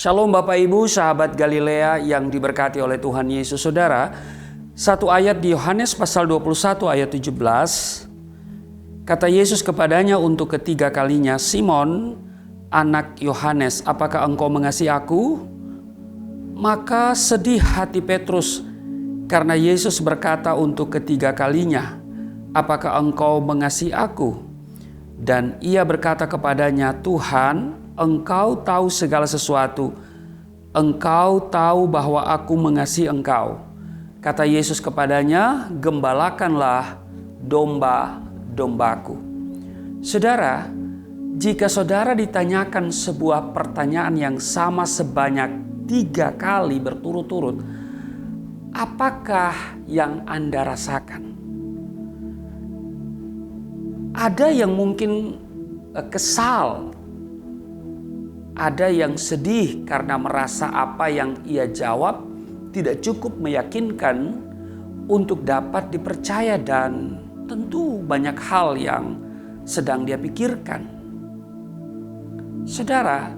Shalom Bapak Ibu, sahabat Galilea yang diberkati oleh Tuhan Yesus. Saudara, satu ayat di Yohanes pasal 21 ayat 17. Kata Yesus kepadanya untuk ketiga kalinya, "Simon, anak Yohanes, apakah engkau mengasihi aku?" Maka sedih hati Petrus karena Yesus berkata untuk ketiga kalinya, "Apakah engkau mengasihi aku?" Dan ia berkata kepadanya, "Tuhan, Engkau tahu segala sesuatu. Engkau tahu bahwa aku mengasihi engkau." Kata Yesus kepadanya, "Gembalakanlah domba-dombaku." Saudara, jika saudara ditanyakan sebuah pertanyaan yang sama sebanyak 3 kali berturut-turut, apakah yang Anda rasakan? Ada yang mungkin kesal, ada yang sedih karena merasa apa yang ia jawab tidak cukup meyakinkan untuk dapat dipercaya, dan tentu banyak hal yang sedang dia pikirkan. Saudara,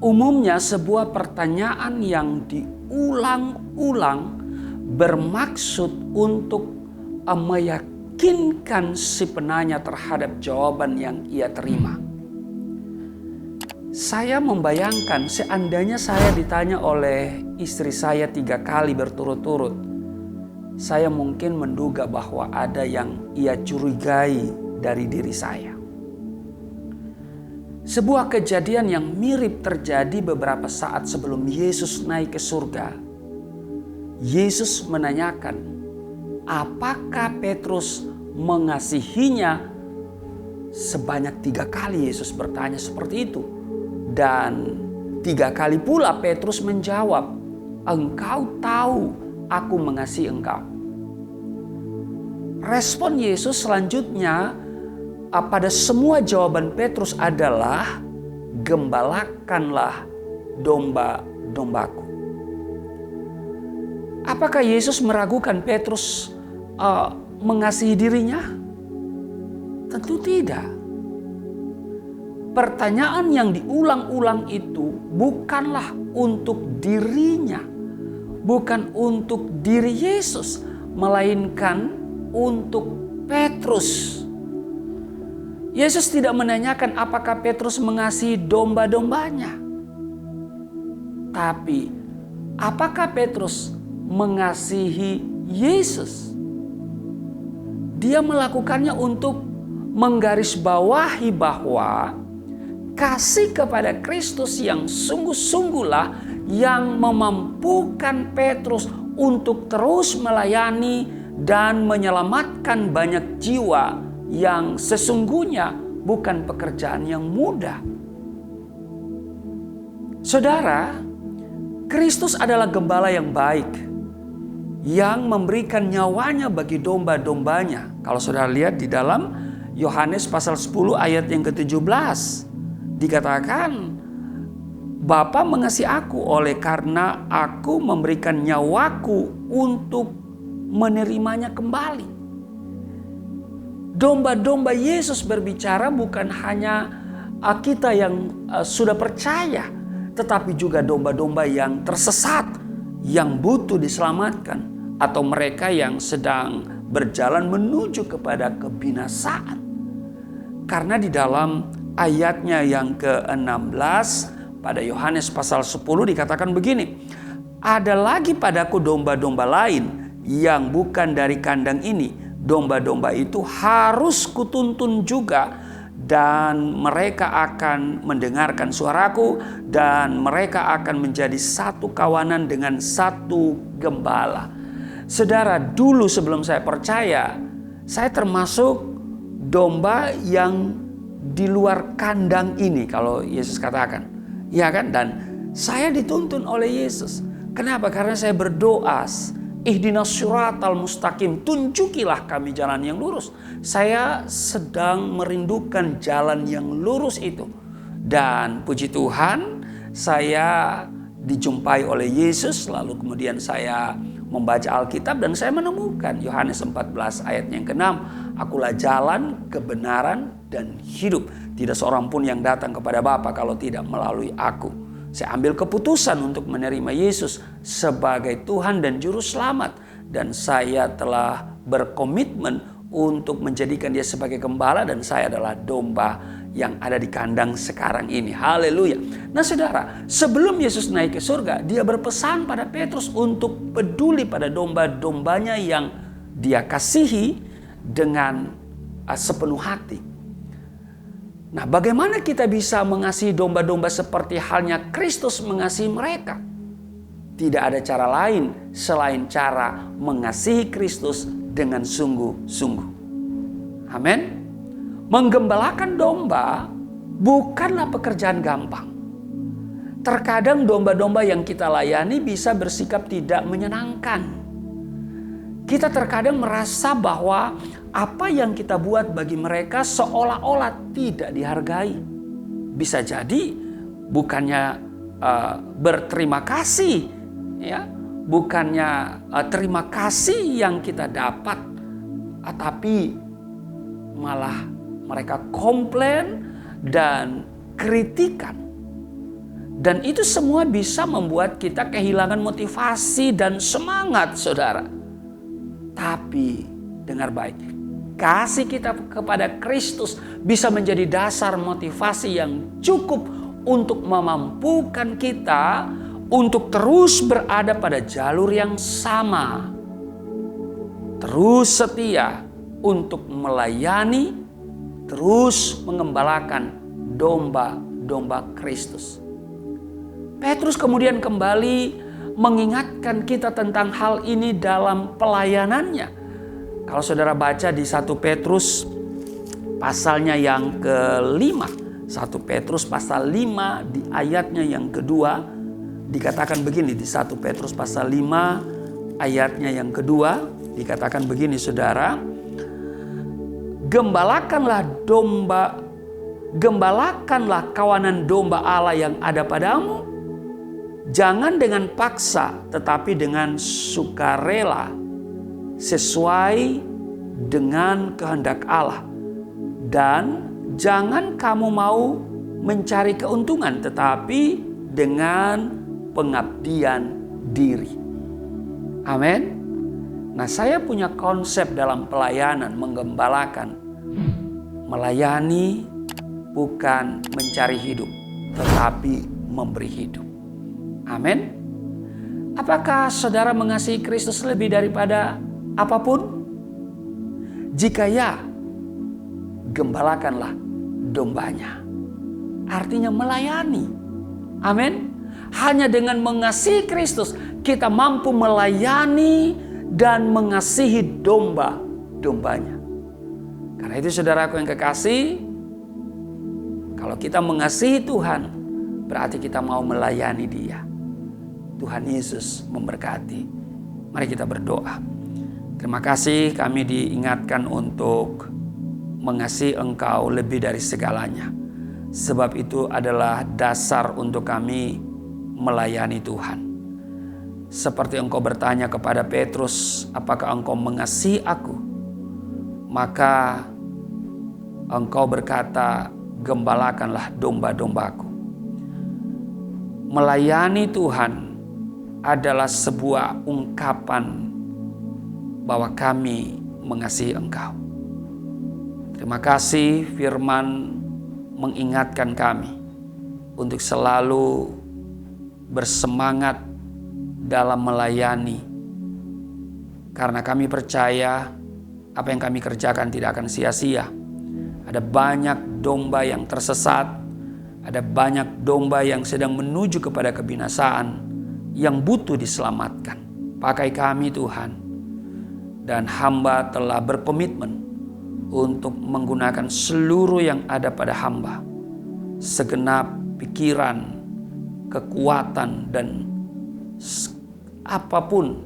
umumnya sebuah pertanyaan yang diulang-ulang bermaksud untuk meyakinkan si penanya terhadap jawaban yang ia terima. Saya membayangkan seandainya saya ditanya oleh istri saya 3 kali berturut-turut, saya mungkin menduga bahwa ada yang ia curigai dari diri saya. Sebuah kejadian yang mirip terjadi beberapa saat sebelum Yesus naik ke surga. Yesus menanyakan, apakah Petrus mengasihinya? Sebanyak 3 kali Yesus bertanya seperti itu. Dan 3 kali pula Petrus menjawab, "Engkau tahu aku mengasihi engkau." Respon Yesus selanjutnya pada semua jawaban Petrus adalah, "Gembalakanlah domba-dombaku." Apakah Yesus meragukan Petrus mengasihi dirinya? Tentu tidak. Pertanyaan yang diulang-ulang itu bukanlah untuk dirinya, bukan untuk diri Yesus, melainkan untuk Petrus. Yesus tidak menanyakan apakah Petrus mengasihi domba-dombanya, tapi apakah Petrus mengasihi Yesus. Dia melakukannya untuk menggarisbawahi bahwa kasih kepada Kristus yang sungguh-sungguhlah yang memampukan Petrus untuk terus melayani dan menyelamatkan banyak jiwa yang sesungguhnya bukan pekerjaan yang mudah. Saudara, Kristus adalah gembala yang baik yang memberikan nyawanya bagi domba-dombanya. Kalau saudara lihat di dalam Yohanes pasal 10 ayat yang ke-17. Dikatakan, "Bapa mengasihi aku oleh karena aku memberikan nyawaku untuk menerimanya kembali." Domba-domba Yesus berbicara bukan hanya kita yang sudah percaya, tetapi juga domba-domba yang tersesat, yang butuh diselamatkan, atau mereka yang sedang berjalan menuju kepada kebinasaan. Karena di dalam ayatnya yang ke-16 pada Yohanes pasal 10 dikatakan begini, "Ada lagi padaku domba-domba lain yang bukan dari kandang ini. Domba-domba itu harus kutuntun juga, dan mereka akan mendengarkan suaraku, dan mereka akan menjadi satu kawanan dengan satu gembala." Saudara, dulu sebelum saya percaya, saya termasuk domba yang di luar kandang ini, kalau Yesus katakan. Ya kan? Dan saya dituntun oleh Yesus. Kenapa? Karena saya berdoa, "Ihdinas siratal mustaqim, tunjukilah kami jalan yang lurus." Saya sedang merindukan jalan yang lurus itu. Dan puji Tuhan, saya dijumpai oleh Yesus, lalu kemudian saya membaca Alkitab dan saya menemukan Yohanes 14 ayat yang ke-6. "Akulah jalan, kebenaran, dan hidup. Tidak seorang pun yang datang kepada Bapa kalau tidak melalui aku." Saya ambil keputusan untuk menerima Yesus sebagai Tuhan dan Juru Selamat. Dan saya telah berkomitmen untuk menjadikan Dia sebagai gembala, dan saya adalah domba yang ada di kandang sekarang ini. Haleluya. Nah saudara, sebelum Yesus naik ke surga, Dia berpesan pada Petrus untuk peduli pada domba-dombanya yang Dia kasihi dengan sepenuh hati. Nah, bagaimana kita bisa mengasihi domba-domba seperti halnya Kristus mengasihi mereka? Tidak ada cara lain selain cara mengasihi Kristus dengan sungguh-sungguh. Amin. Menggembalakan domba bukanlah pekerjaan gampang. Terkadang domba-domba yang kita layani bisa bersikap tidak menyenangkan. Kita terkadang merasa bahwa apa yang kita buat bagi mereka seolah-olah tidak dihargai. Bisa jadi bukannya berterima kasih, ya, bukannya terima kasih yang kita dapat, tapi malah mereka komplain dan kritikan. Dan itu semua bisa membuat kita kehilangan motivasi dan semangat, saudara. Tapi dengar baik, kasih kita kepada Kristus bisa menjadi dasar motivasi yang cukup untuk memampukan kita untuk terus berada pada jalur yang sama. Terus setia untuk melayani, terus mengembalakan domba-domba Kristus. Petrus kemudian kembali mengingatkan kita tentang hal ini dalam pelayanannya. Kalau saudara baca di 1 Petrus pasalnya yang kelima, 1 Petrus pasal 5 di ayatnya yang kedua, dikatakan begini di 1 Petrus pasal 5 ayatnya yang kedua, dikatakan begini saudara, gembalakanlah kawanan domba Allah yang ada padamu, jangan dengan paksa tetapi dengan sukarela sesuai dengan kehendak Allah. Dan jangan kamu mau mencari keuntungan tetapi dengan pengabdian diri. Amin. Nah, saya punya konsep dalam pelayanan menggembalakan. Melayani bukan mencari hidup tetapi memberi hidup. Amin. Apakah saudara mengasihi Kristus lebih daripada apapun? Jika ya, gembalakanlah dombanya. Artinya melayani. Amin. Hanya dengan mengasihi Kristus kita mampu melayani dan mengasihi domba-dombanya. Karena itu saudaraku yang kekasih, kalau kita mengasihi Tuhan, berarti kita mau melayani Dia. Tuhan Yesus memberkati. Mari kita berdoa. Terima kasih kami diingatkan untuk mengasihi Engkau lebih dari segalanya. Sebab itu adalah dasar untuk kami melayani Tuhan. Seperti Engkau bertanya kepada Petrus, apakah engkau mengasihi aku? Maka Engkau berkata, gembalakanlah domba-dombaku. Melayani Tuhan adalah sebuah ungkapan bahwa kami mengasihi Engkau. Terima kasih firman mengingatkan kami untuk selalu bersemangat dalam melayani. Karena kami percaya apa yang kami kerjakan tidak akan sia-sia. Ada banyak domba yang tersesat, ada banyak domba yang sedang menuju kepada kebinasaan yang butuh diselamatkan. Pakai kami Tuhan, dan hamba telah berkomitmen untuk menggunakan seluruh yang ada pada hamba, segenap pikiran, kekuatan, dan apapun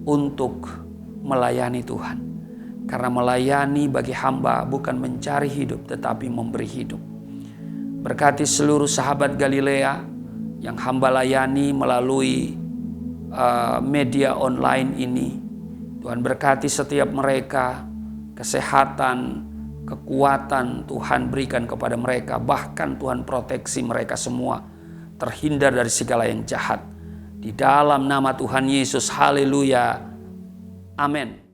untuk melayani Tuhan. Karena melayani bagi hamba bukan mencari hidup tetapi memberi hidup. Berkati seluruh sahabat Galilea yang hamba layani melalui media online ini. Tuhan berkati setiap mereka, kesehatan, kekuatan Tuhan berikan kepada mereka. Bahkan Tuhan proteksi mereka semua. terhindar dari segala yang jahat. Di dalam nama Tuhan Yesus, haleluya. Amin.